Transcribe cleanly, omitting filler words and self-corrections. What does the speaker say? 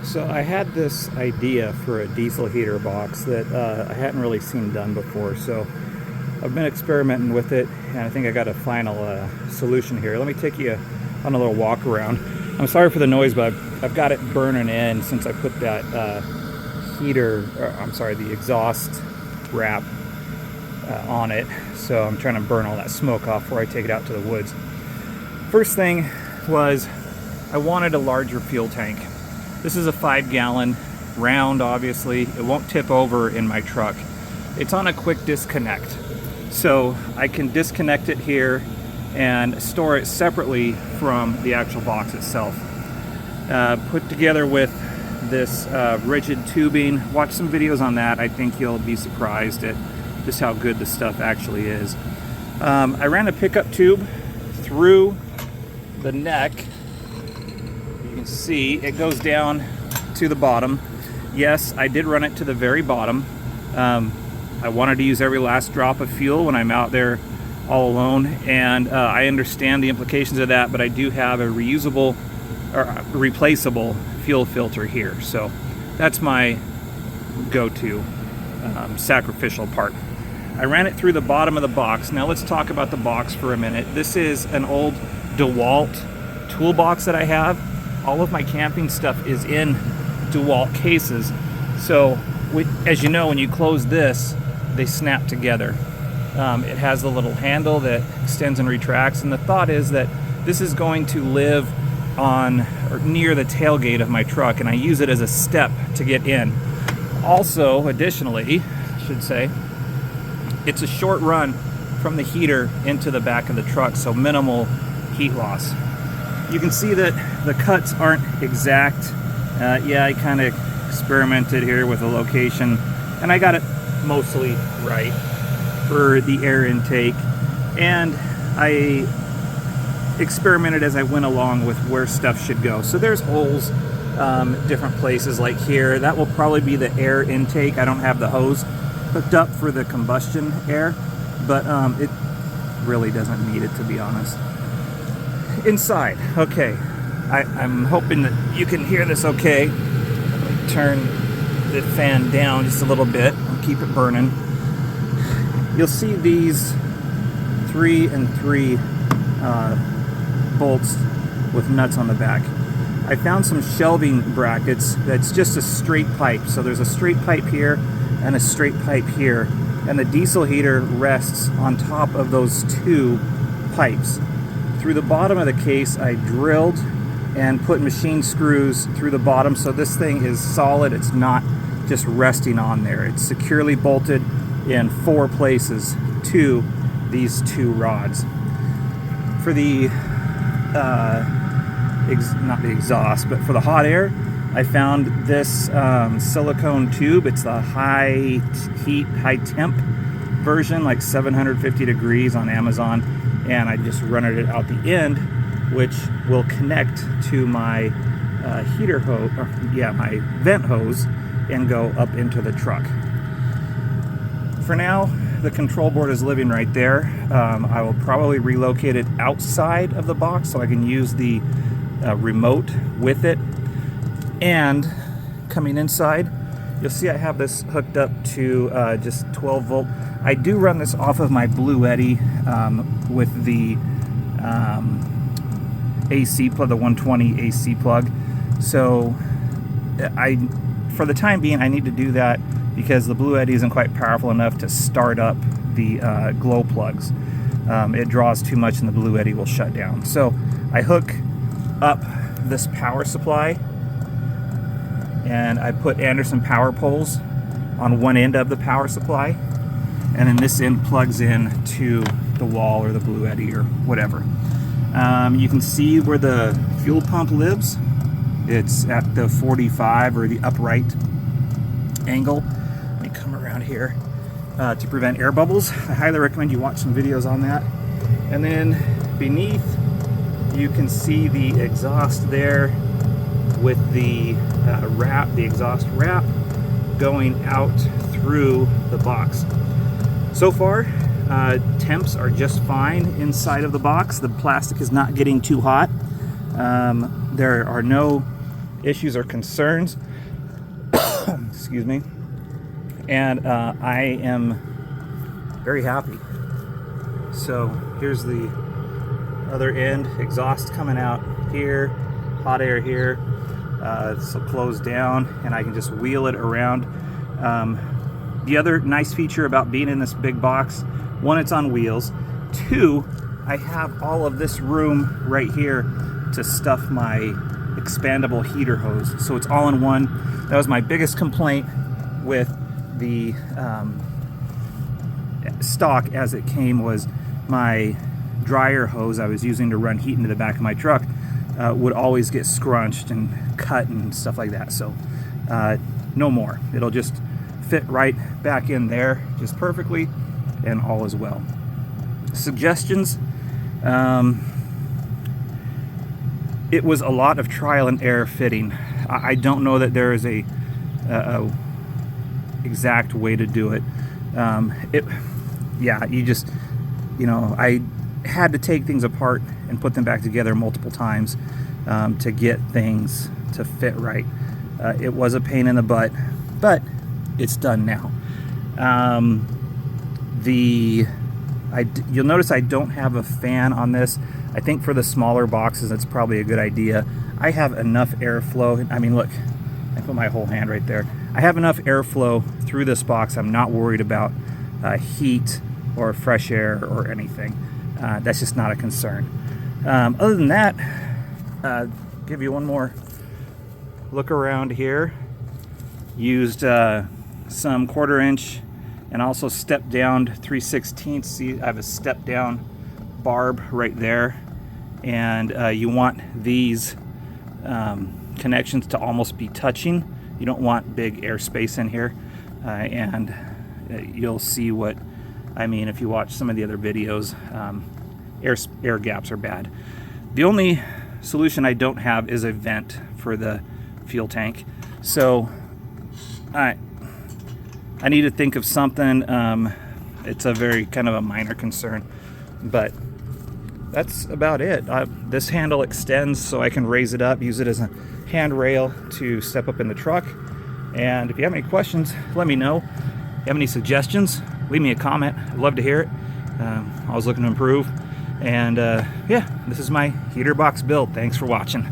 So I had this idea for a diesel heater box that I hadn't really seen done before. So I've been experimenting with it, and I think I got a final solution here. Let me take you on a little walk around. I'm sorry for the noise, but I've got it burning in since I put that the exhaust wrap on it. So I'm trying to burn all that smoke off before I take it out to the woods. First thing was I wanted a larger fuel tank. This is a 5-gallon round, obviously. It won't tip over in my truck. It's on a quick disconnect. So I can disconnect it here and store it separately from the actual box itself. Put together with this rigid tubing. Watch some videos on that. I think you'll be surprised at just how good the stuff actually is. I ran a pickup tube through the neck. You can see it goes down to the bottom. Yes, I did run it to the very bottom. I wanted to use every last drop of fuel when I'm out there all alone, and I understand the implications of that, but I do have a reusable or replaceable fuel filter here, so that's my go-to sacrificial part. I ran it through the bottom of the box. Now let's talk about the box for a minute. This is an old DeWalt toolbox that I have. All of my camping stuff is in DeWalt cases. So as you know, when you close this, they snap together. It has a little handle that extends and retracts, and the thought is that this is going to live on or near the tailgate of my truck, and I use it as a step to get in. Also, additionally, I should say, it's a short run from the heater into the back of the truck, so minimal heat loss. You can see that the cuts aren't exact. Yeah, I kind of experimented here with a location, and I got it mostly right for the air intake, and I experimented as I went along with where stuff should go. So there's holes different places, like here. That will probably be the air intake. I don't have the hose hooked up for the combustion air, but it really doesn't need it, to be honest. Inside, okay, I'm hoping that you can hear this okay. Turn the fan down just a little bit and keep it burning. You'll see these 3 and 3 bolts with nuts on the back. I found some shelving brackets that's just a straight pipe. So there's a straight pipe here and a straight pipe here, and the diesel heater rests on top of those 2 pipes. Through the bottom of the case, I drilled and put machine screws through the bottom, so this thing is solid. It's not just resting on there. It's securely bolted in 4 places to these 2 rods. For the not the exhaust, but for the hot air, I found this silicone tube. It's the high heat, high temp version, like 750 degrees on Amazon, and I just run it out the end, which will connect to my heater hose, my vent hose, and go up into the truck. For now, the control board is living right there. I will probably relocate it outside of the box so I can use the remote with it. And coming inside, you'll see I have this hooked up to just 12 volt. I do run this off of my Bluetti with the AC plug, the 120 AC plug. So for the time being, I need to do that because the Bluetti isn't quite powerful enough to start up the glow plugs. It draws too much and the Bluetti will shut down. So I hook up this power supply, and I put Anderson power poles on one end of the power supply, and then this end plugs in to the wall or the Bluetti or whatever. You can see where the fuel pump lives. It's at the 45 or the upright angle. Let me come around here to prevent air bubbles. I highly recommend you watch some videos on that. And then beneath, you can see the exhaust there with the wrap, the exhaust wrap going out through the box. So far, temps are just fine inside of the box. The plastic is not getting too hot. There are no issues or concerns. Excuse me. And I am very happy. So here's the other end, exhaust coming out here, hot air here. This will close down and I can just wheel it around. The other nice feature about being in this big box, one, it's on wheels. Two, I have all of this room right here to stuff my expandable heater hose. So it's all in one. That was my biggest complaint with the stock as it came, was my dryer hose I was using to run heat into the back of my truck would always get scrunched and cut and stuff like that. So no more. It'll just fit right back in there just perfectly, and all is well. Suggestions. It was a lot of trial and error fitting. I don't know that there is a exact way to do it. Yeah, you just, I had to take things apart and put them back together multiple times to get things to fit right. It was a pain in the butt, but it's done now. You'll notice I don't have a fan on this. I think for the smaller boxes, it's probably a good idea. I have enough airflow. I mean, look, I put my whole hand right there. I have enough airflow through this box. I'm not worried about heat or fresh air or anything. That's just not a concern. Other than that, give you one more look around here. Used some 1/4 inch and also step down 3/16. See, I have a step down barb right there, and you want these connections to almost be touching. You don't want big airspace in here, and you'll see what I mean if you watch some of the other videos. Air gaps are bad. The only solution I don't have is a vent for the fuel tank, so I need to think of something. It's a very kind of a minor concern, but that's about it. This handle extends so I can raise it up, use it as a handrail to step up in the truck. And if you have any questions, let me know. If you have any suggestions, leave me a comment. I'd love to hear it. I was looking to improve. And yeah, this is my heater box build. Thanks for watching.